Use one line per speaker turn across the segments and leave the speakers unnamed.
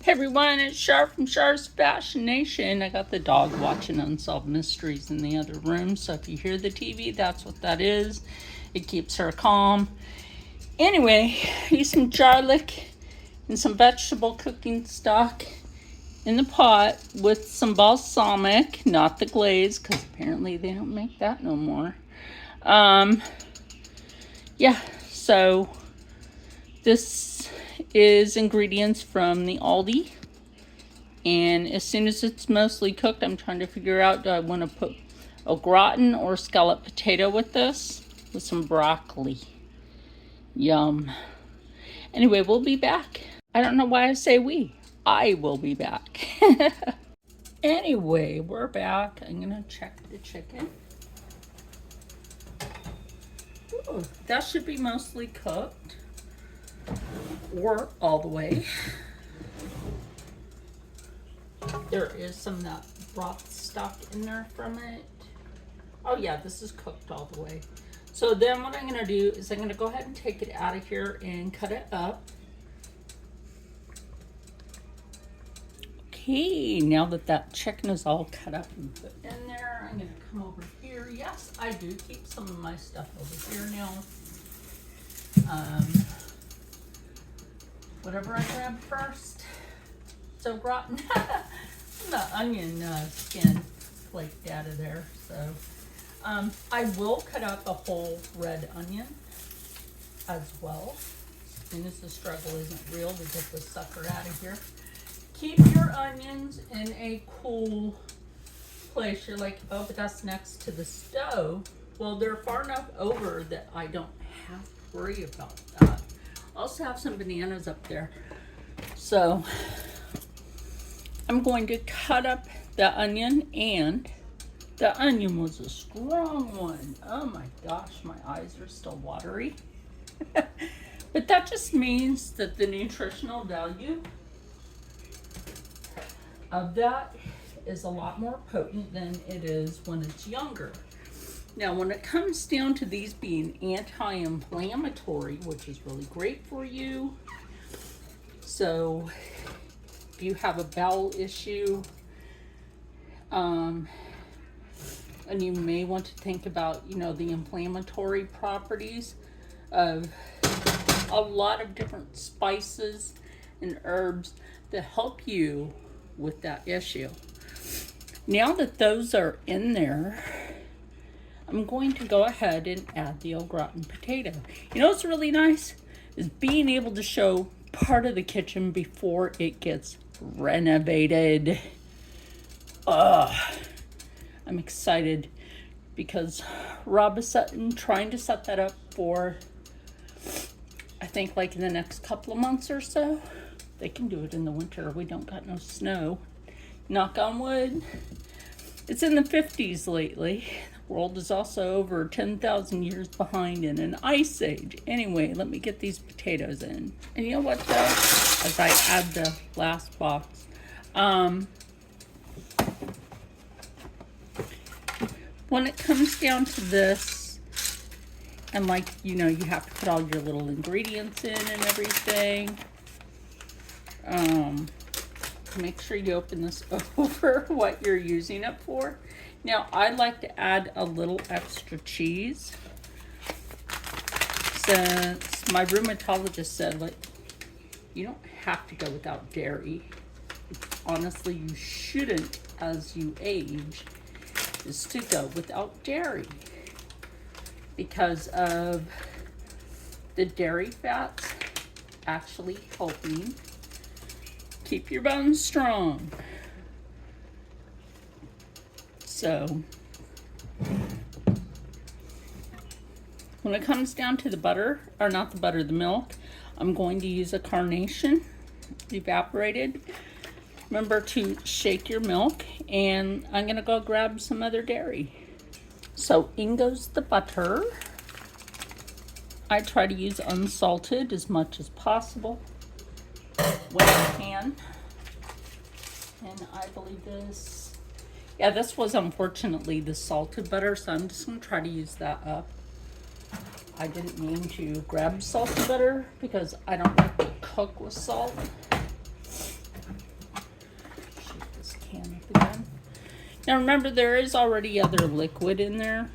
Hey everyone, it's Char from Char's Fashion Nation. I got the dog watching Unsolved Mysteries in the other room, so if you hear the TV, that's what that is. It keeps her calm. Anyway, use some garlic and some vegetable cooking stock in the pot with some balsamic, not the glaze, because apparently they don't make that no more. Yeah, so this is ingredients from the Aldi. And as soon as it's mostly cooked, I'm trying to figure out, do I want to put au gratin or scalloped potato with this? With some broccoli. Yum. Anyway, we'll be back. I don't know why I say we. I will be back. Anyway, we're back. I'm going to check the chicken. Ooh, that should be mostly cooked. Or all the way. There is some of that broth stock in there from it. Oh yeah, this is cooked all the way. So then what I'm gonna do is I'm gonna go ahead and take it out of here and cut it up. Okay, now that that chicken is all cut up and put in there, I'm gonna come over here. Yes, I do keep some of my stuff over here now. Whatever I grab first. So rotten. The onion skin flaked out of there. So I will cut out the whole red onion as well. As soon as the struggle isn't real to get the sucker out of here. Keep your onions in a cool place. You're like, oh, but that's next to the stove. Well, they're far enough over that I don't have to worry about that. I also have some bananas up there. So I'm going to cut up the onion, and the onion was a strong one. Oh my gosh, my eyes are still watery. But that just means that the nutritional value of that is a lot more potent than it is when it's younger. Now, when it comes down to these being anti-inflammatory, which is really great for you, so if you have a bowel issue, and you may want to think about, the inflammatory properties of a lot of different spices and herbs that help you with that issue. Now that those are in there, I'm going to go ahead and add the au gratin potato. What's really nice is being able to show part of the kitchen before it gets renovated. I'm excited because Rob is trying to set that up for, I think, like in the next couple of months or so. They can do it in the winter. We don't got no snow. Knock on wood. It's in the 50s lately. The world is also over 10,000 years behind in an ice age. Anyway, let me get these potatoes in. And you know what though? As I add the last box, when it comes down to this, and you have to put all your little ingredients in and everything, make sure you open this over what you're using it for. Now, I like to add a little extra cheese, since my rheumatologist said, you don't have to go without dairy. Honestly, you shouldn't, as you age, is to go without dairy because of the dairy fats actually helping keep your bones strong. So when it comes down to the butter, or not the butter, the milk, I'm going to use a carnation evaporated. Remember to shake your milk, and I'm gonna go grab some other dairy. So in goes the butter. I try to use unsalted as much as possible when I can. And I believe this was unfortunately the salted butter, so I'm just gonna try to use that up. I didn't mean to grab salted butter because I don't like to cook with salt. Now remember, there is already other liquid in there.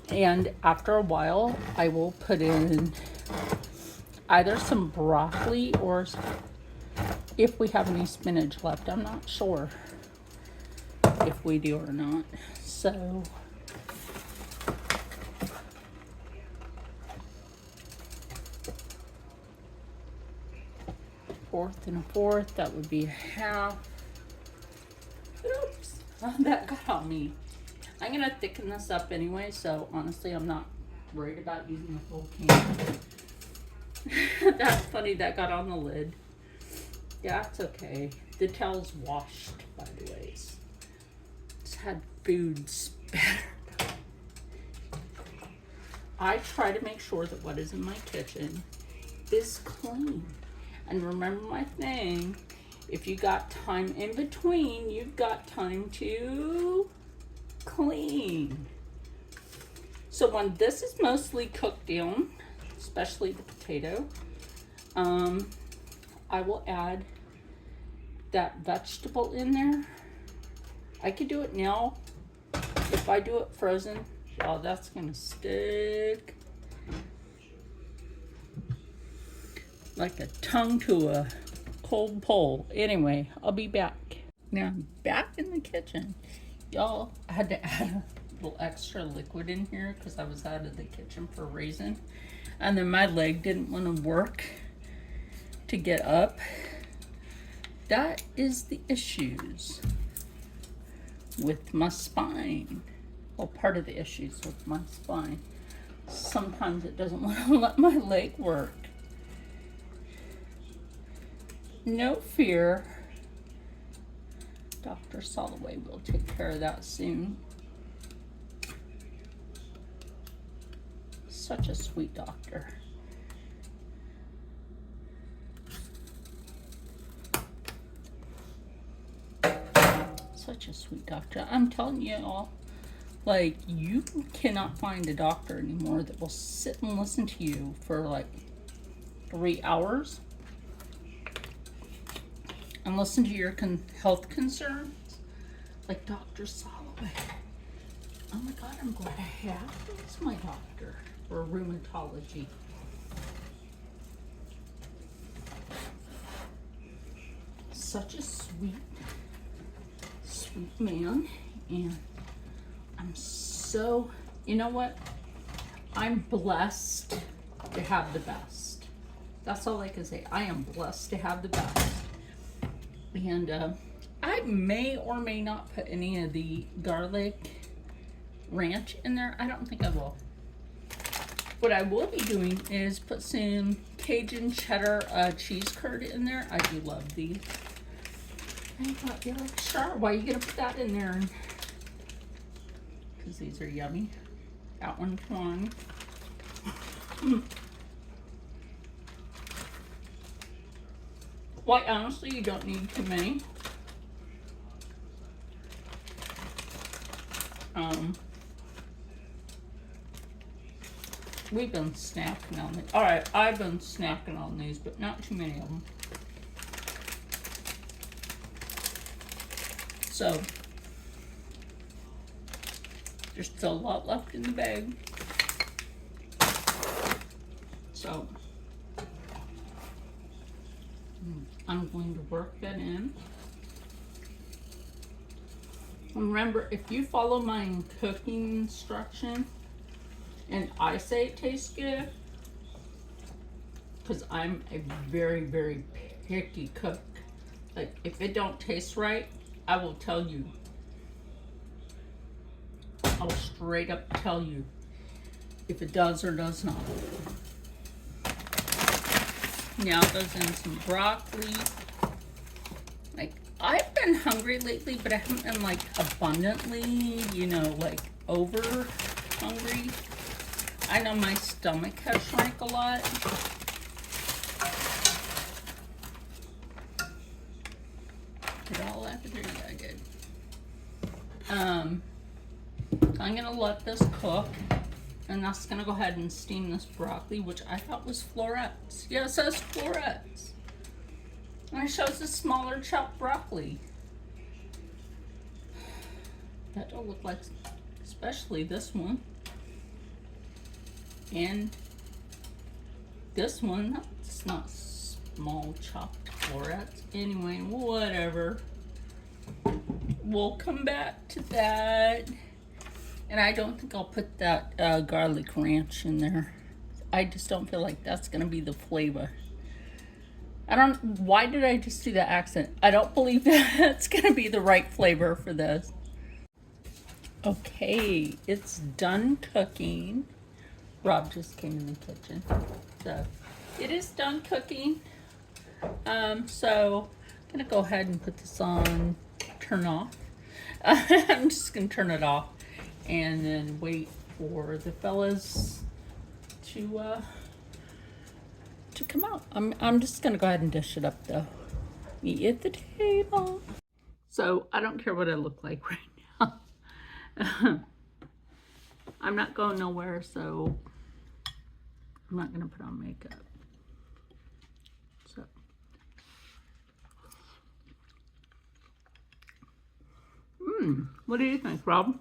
And after a while, I will put in either some broccoli or if we have any spinach left. I'm not sure if we do or not. So fourth and a fourth, that would be a half. Oops, that got on me. I'm gonna thicken this up anyway, so honestly I'm not worried about using the full can. That's funny, that got on the lid. Yeah, it's okay. The towel's washed, by the way. It's had food spattered. I try to make sure that what is in my kitchen is clean. And remember my thing, if you got time in between, you've got time to clean. So when this is mostly cooked down, especially the potato, I will add that vegetable in there. I could do it now. If I do it frozen, oh, that's gonna stick like a tongue to a cold pole. Anyway, I'll be back. Now I'm back in the kitchen. Y'all, I had to add a little extra liquid in here because I was out of the kitchen for a reason. And then my leg didn't want to work to get up. That is the issues with my spine. Well, part of the issues with my spine. Sometimes it doesn't want to let my leg work. No fear. Dr. Soloway will take care of that soon. Such a sweet doctor. Such a sweet doctor. I'm telling you all, like, you cannot find a doctor anymore that will sit and listen to you for like 3 hours and listen to your health concerns, like Dr. Soloway. Oh my God, I'm glad I have. He's my doctor for rheumatology. Such a sweet man, and I'm so, you know what? I'm blessed to have the best. That's all I can say. I am blessed to have the best. And I may or may not put any of the garlic ranch in there. I don't think I will. What I will be doing is put some Cajun cheddar cheese curd in there. I do love these. I thought, you're like, Char, why are you gonna put that in there? Because these are yummy. That one's one. Quite honestly, you don't need too many. We've been snacking on these. All right, I've been snacking on these, but not too many of them. So, there's still a lot left in the bag. So, I'm going to work that in. Remember, if you follow my cooking instruction and I say it tastes good, because I'm a very, very picky cook. Like, if it don't taste right, I will tell you. I'll straight up tell you if it does or does not. Now it goes in some broccoli. Like, I've been hungry lately, but I haven't been like abundantly, you know, like over hungry. I know my stomach has shrank a lot. Get all that in there. Yeah, good. I'm gonna let this cook, and that's gonna go ahead and steam this broccoli, which I thought was florets. Yeah, it says florets. And it shows the smaller chopped broccoli. That don't look like, especially this one. And this one, it's not small chopped florets. Anyway, whatever. We'll come back to that. And I don't think I'll put that garlic ranch in there. I just don't feel like that's gonna be the flavor. Why did I just do that accent? I don't believe that's gonna be the right flavor for this. Okay, it's done cooking. Rob just came in the kitchen. So it is done cooking. So I'm gonna go ahead and put this on, turn off. I'm just gonna turn it off and then wait for the fellas to come out. I'm just gonna go ahead and dish it up though. Meet at the table. So I don't care what I look like right now. I'm not going nowhere, so I'm not gonna put on makeup. So what do you think, Rob?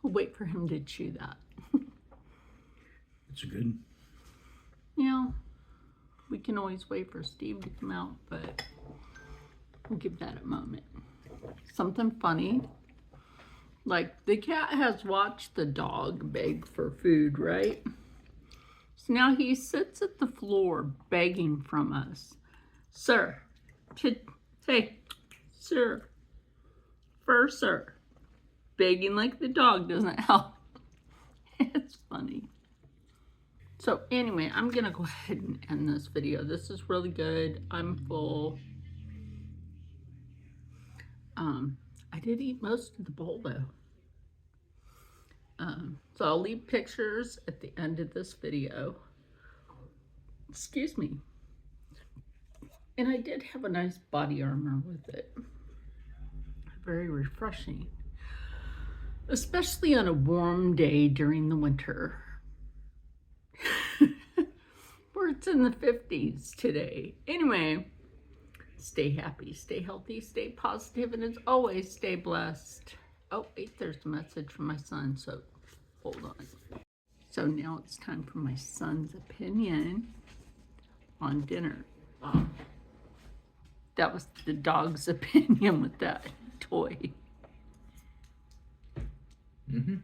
We'll wait for him to chew that.
It's good.
Yeah, we can always wait for Steve to come out, but we'll give that a moment. Something funny, like the cat has watched the dog beg for food, right? So now he sits at the floor begging from us. Sir, hey, sir, sir. Begging like the dog doesn't help. It's funny. So anyway, I'm gonna go ahead and end this video. This is really good. I'm full. I did eat most of the bowl though. So I'll leave pictures at the end of this video. Excuse me. And I did have a nice body armor with it. Very refreshing. Especially on a warm day during the winter. Where it's in the 50s today. Anyway, stay happy, stay healthy, stay positive, and as always, stay blessed. Oh, wait, there's a message from my son, so hold on. So now it's time for my son's opinion on dinner. That was the dog's opinion with that toy. And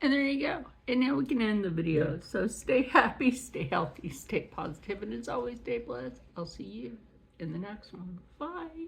there you go. And now we can end the video. So stay happy, stay healthy, stay positive, and as always, stay blessed. I'll see you in the next one. Bye.